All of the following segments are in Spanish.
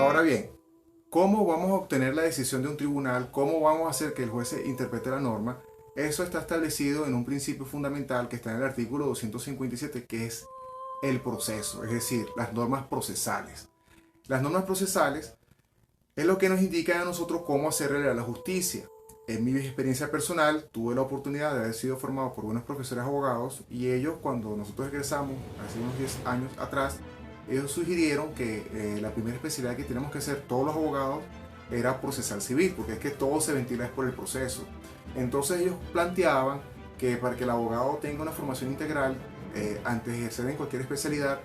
Ahora bien, ¿cómo vamos a obtener la decisión de un tribunal? ¿Cómo vamos a hacer que el juez interprete la norma? Eso está establecido en un principio fundamental que está en el artículo 257, que es el proceso, es decir, las normas procesales. Las normas procesales es lo que nos indica a nosotros cómo hacer realidad la justicia. En mi experiencia personal, tuve la oportunidad de haber sido formado por buenos profesores abogados y ellos, cuando nosotros egresamos, hace unos 10 años atrás, ellos sugirieron que la primera especialidad que tenemos que hacer todos los abogados era procesal civil, porque es que todo se ventila por el proceso. Entonces ellos planteaban que para que el abogado tenga una formación integral, antes de ejercer en cualquier especialidad,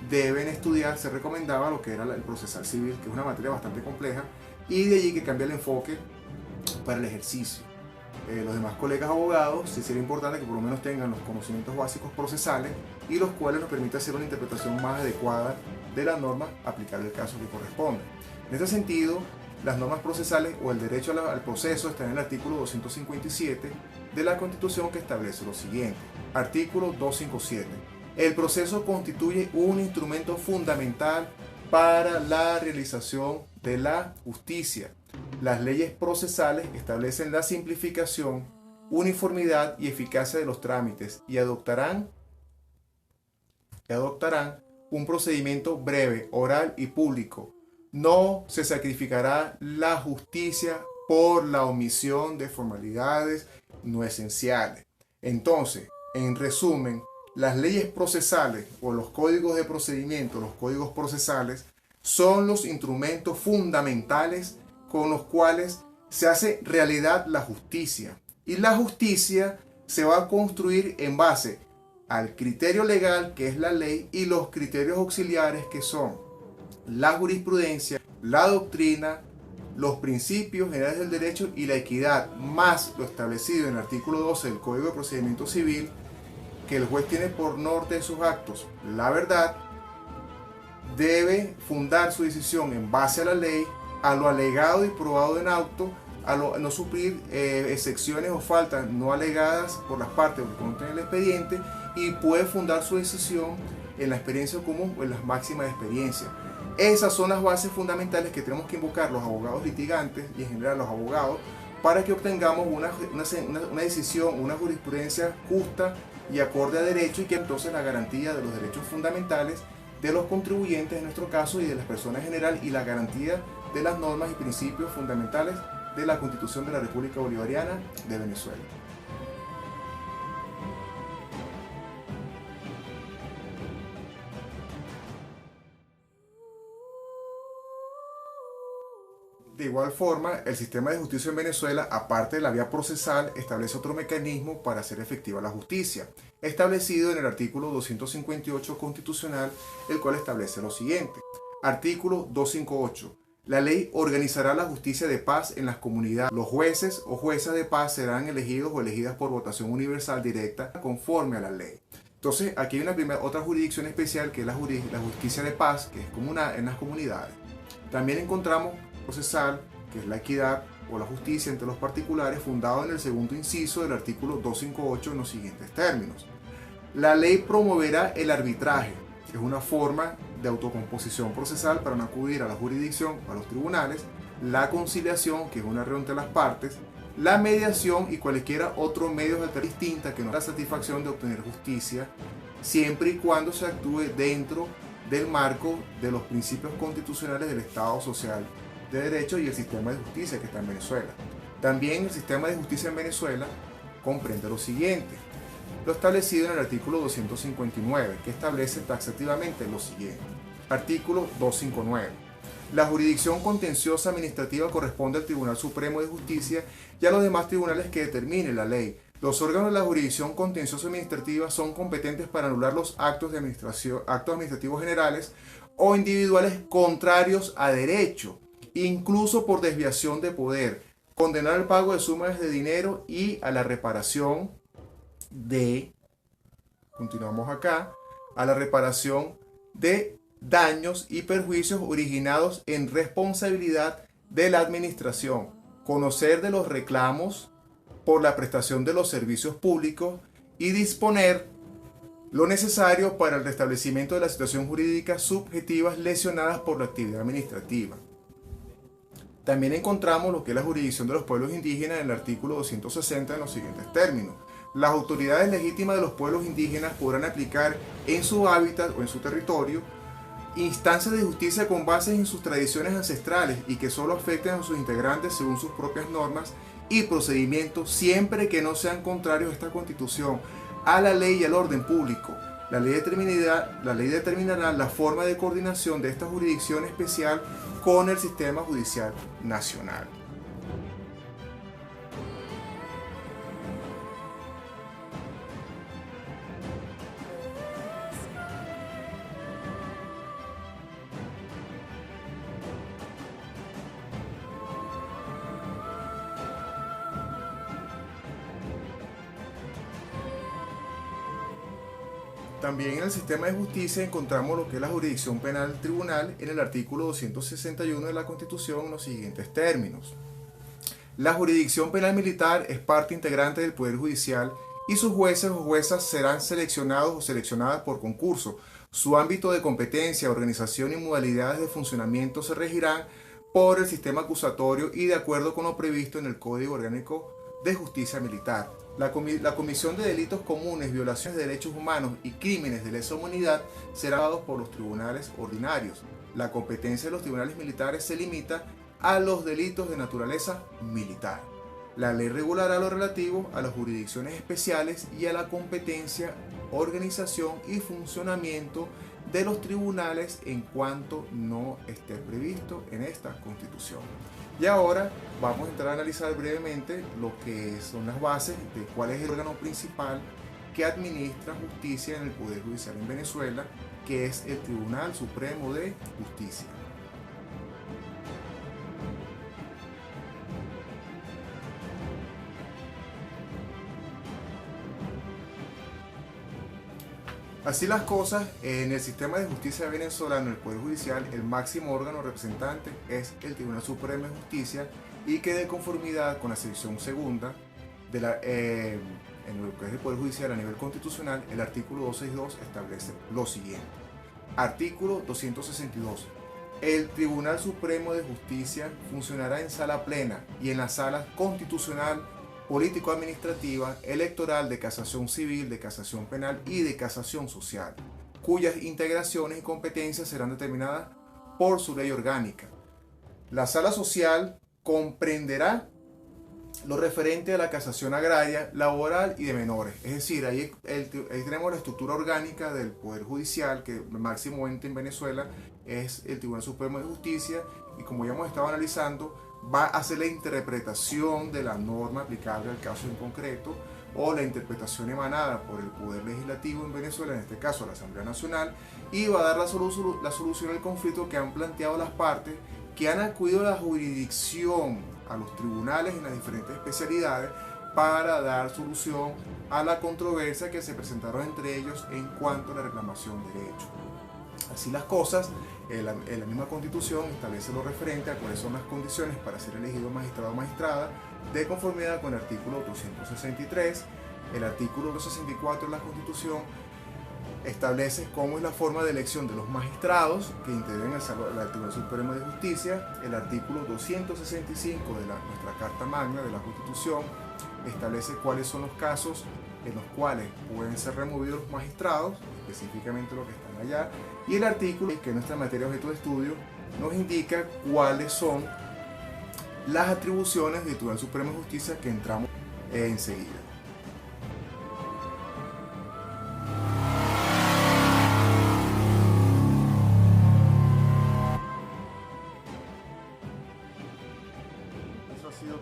deben estudiar, se recomendaba lo que era el procesal civil, que es una materia bastante compleja, y de allí que cambia el enfoque para el ejercicio. Los demás colegas abogados, sí sería importante que por lo menos tengan los conocimientos básicos procesales y los cuales nos permite hacer una interpretación más adecuada de la norma aplicable al caso que corresponde. En este sentido, las normas procesales o el derecho al proceso está en el artículo 257 de la Constitución, que establece lo siguiente. Artículo 257. El proceso constituye un instrumento fundamental para la realización de la justicia. Las leyes procesales establecen la simplificación, uniformidad y eficacia de los trámites y adoptarán un procedimiento breve, oral y público. No se sacrificará la justicia por la omisión de formalidades no esenciales. Entonces, en resumen, las leyes procesales o los códigos de procedimiento, los códigos procesales, son los instrumentos fundamentales con los cuales se hace realidad la justicia. Y la justicia se va a construir en base al criterio legal, que es la ley, y los criterios auxiliares, que son la jurisprudencia, la doctrina, los principios generales del derecho y la equidad, más lo establecido en el artículo 12 del Código de Procedimiento Civil, que el juez tiene por norte de sus actos la verdad, debe fundar su decisión en base a la ley, a lo alegado y probado en auto, a no suplir excepciones o faltas no alegadas por las partes que contienen el expediente, y puede fundar su decisión en la experiencia común o en las máximas de experiencia. Esas son las bases fundamentales que tenemos que invocar los abogados litigantes y en general los abogados para que obtengamos una decisión, una jurisprudencia justa y acorde a derecho, y que entonces la garantía de los derechos fundamentales de los contribuyentes en nuestro caso y de las personas en general, y la garantía de las normas y principios fundamentales de la Constitución de la República Bolivariana de Venezuela. De igual forma, el sistema de justicia en Venezuela, aparte de la vía procesal, establece otro mecanismo para hacer efectiva la justicia, establecido en el artículo 258 constitucional, el cual establece lo siguiente. Artículo 258. La ley organizará la justicia de paz en las comunidades. Los jueces o juezas de paz serán elegidos o elegidas por votación universal directa conforme a la ley. Entonces, aquí hay otra jurisdicción especial, que es la justicia de paz, que es en las comunidades. También encontramos procesal, que es la equidad o la justicia entre los particulares, fundado en el segundo inciso del artículo 258 en los siguientes términos. La ley promoverá el arbitraje, que es una forma de autocomposición procesal para no acudir a la jurisdicción o a los tribunales, la conciliación, que es una reunión entre las partes, la mediación y cualquiera otro medio de alternativa distinta que no da satisfacción de obtener justicia, siempre y cuando se actúe dentro del marco de los principios constitucionales del Estado Social de Derecho y el sistema de justicia que está en Venezuela. También el sistema de justicia en Venezuela comprende lo siguiente: lo establecido en el artículo 259, que establece taxativamente lo siguiente. Artículo 259. La jurisdicción contenciosa administrativa corresponde al Tribunal Supremo de Justicia y a los demás tribunales que determine la ley. Los órganos de la jurisdicción contenciosa administrativa son competentes para anular los actos administrativos generales o individuales contrarios a derecho, incluso por desviación de poder, condenar al pago de sumas de dinero y a la reparación continuamos acá, a la reparación de daños y perjuicios originados en responsabilidad de la administración, conocer de los reclamos por la prestación de los servicios públicos y disponer lo necesario para el restablecimiento de la situación jurídica subjetivas lesionadas por la actividad administrativa. También encontramos lo que es la jurisdicción de los pueblos indígenas en el artículo 260 en los siguientes términos. Las autoridades legítimas de los pueblos indígenas podrán aplicar en su hábitat o en su territorio instancias de justicia con bases en sus tradiciones ancestrales y que solo afecten a sus integrantes según sus propias normas y procedimientos, siempre que no sean contrarios a esta Constitución, a la ley y al orden público. La ley determinará la forma de coordinación de esta jurisdicción especial con el sistema judicial nacional. También en el sistema de justicia encontramos lo que es la jurisdicción penal tribunal en el artículo 261 de la Constitución en los siguientes términos. La jurisdicción penal militar es parte integrante del Poder Judicial y sus jueces o juezas serán seleccionados o seleccionadas por concurso. Su ámbito de competencia, organización y modalidades de funcionamiento se regirán por el sistema acusatorio y de acuerdo con lo previsto en el Código Orgánico de Justicia Militar. La comisión de delitos comunes, violaciones de derechos humanos y crímenes de lesa humanidad serán dados por los tribunales ordinarios. La competencia de los tribunales militares se limita a los delitos de naturaleza militar. La ley regulará lo relativo a las jurisdicciones especiales y a la competencia, organización y funcionamiento de los tribunales en cuanto no esté previsto en esta Constitución. Y ahora vamos a entrar a analizar brevemente lo que son las bases de cuál es el órgano principal que administra justicia en el Poder Judicial en Venezuela, que es el Tribunal Supremo de Justicia. Así las cosas, en el sistema de justicia venezolano, el Poder Judicial, el máximo órgano representante es el Tribunal Supremo de Justicia y que de conformidad con la sección segunda de en lo que es el Poder Judicial a nivel constitucional, el artículo 262 establece lo siguiente. Artículo 262. El Tribunal Supremo de Justicia funcionará en sala plena y en la sala constitucional, político-administrativa, electoral, de casación civil, de casación penal y de casación social, cuyas integraciones y competencias serán determinadas por su ley orgánica. La sala social comprenderá lo referente a la casación agraria, laboral y de menores. Es decir, ahí tenemos la estructura orgánica del Poder Judicial, que el máximo ente en Venezuela es el Tribunal Supremo de Justicia, y como ya hemos estado analizando, va a hacer la interpretación de la norma aplicable al caso en concreto o la interpretación emanada por el Poder Legislativo en Venezuela, en este caso la Asamblea Nacional, y va a dar la solución al conflicto que han planteado las partes que han acudido a la jurisdicción, a los tribunales en las diferentes especialidades, para dar solución a la controversia que se presentaron entre ellos en cuanto a la reclamación de derechos. Así las cosas, la misma Constitución establece lo referente a cuáles son las condiciones para ser elegido magistrado o magistrada de conformidad con el artículo 263. El artículo 264 de la Constitución establece cómo es la forma de elección de los magistrados que integren el Tribunal Supremo de Justicia. El artículo 265 de nuestra Carta Magna de la Constitución establece cuáles son los casos en los cuales pueden ser removidos los magistrados, específicamente los que están allá, y el artículo, que es nuestra materia objeto de estudio, nos indica cuáles son las atribuciones del Tribunal Supremo de Justicia, que entramos enseguida.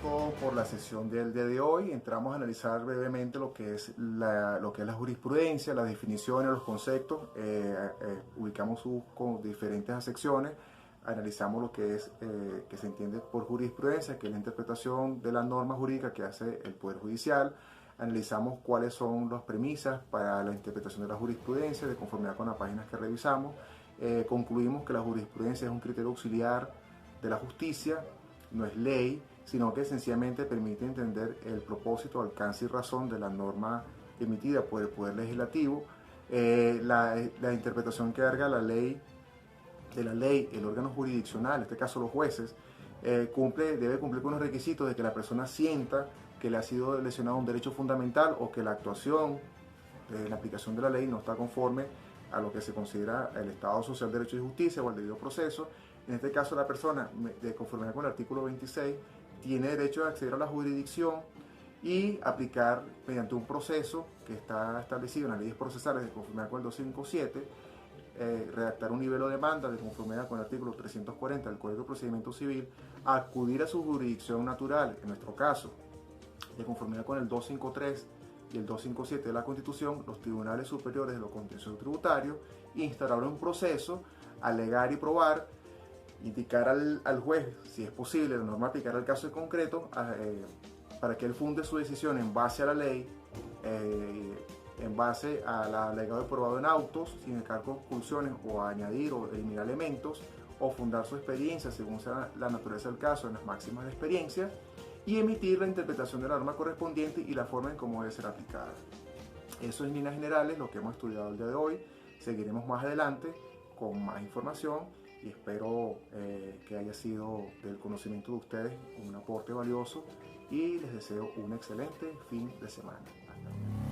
Todo por la sesión del día de hoy. Entramos a analizar brevemente lo que es la jurisprudencia, las definiciones, los conceptos, ubicamos sus diferentes secciones, analizamos lo que es que se entiende por jurisprudencia, que es la interpretación de la norma jurídica que hace el Poder Judicial, analizamos cuáles son las premisas para la interpretación de la jurisprudencia de conformidad con las páginas que revisamos, concluimos que la jurisprudencia es un criterio auxiliar de la justicia, no es ley, sino que sencillamente permite entender el propósito, alcance y razón de la norma emitida por el Poder Legislativo. La interpretación que haga la ley, el órgano jurisdiccional, en este caso los jueces, debe cumplir con los requisitos de que la persona sienta que le ha sido lesionado un derecho fundamental o que la actuación de la aplicación de la ley no está conforme a lo que se considera el Estado social, derecho y justicia o el debido proceso. En este caso, la persona, de conformidad con el artículo 26, tiene derecho a acceder a la jurisdicción y aplicar mediante un proceso que está establecido en las leyes procesales de conformidad con el 257, redactar un nivel de demanda de conformidad con el artículo 340 del Código de Procedimiento Civil, acudir a su jurisdicción natural, en nuestro caso, de conformidad con el 253 y el 257 de la Constitución, los tribunales superiores de lo contencioso tributario, instaurar un proceso, alegar y probar, indicar al juez, si es posible, la norma aplicar al caso en concreto, para que él funde su decisión en base a la ley, en base al alegado y probado en autos, sin encargar conclusiones o añadir o eliminar elementos, o fundar su experiencia según sea la naturaleza del caso en las máximas de experiencia, y emitir la interpretación de la norma correspondiente y la forma en cómo debe ser aplicada. Eso en líneas generales lo que hemos estudiado el día de hoy. Seguiremos más adelante con más información y espero que haya sido del conocimiento de ustedes un aporte valioso y les deseo un excelente fin de semana. Hasta luego.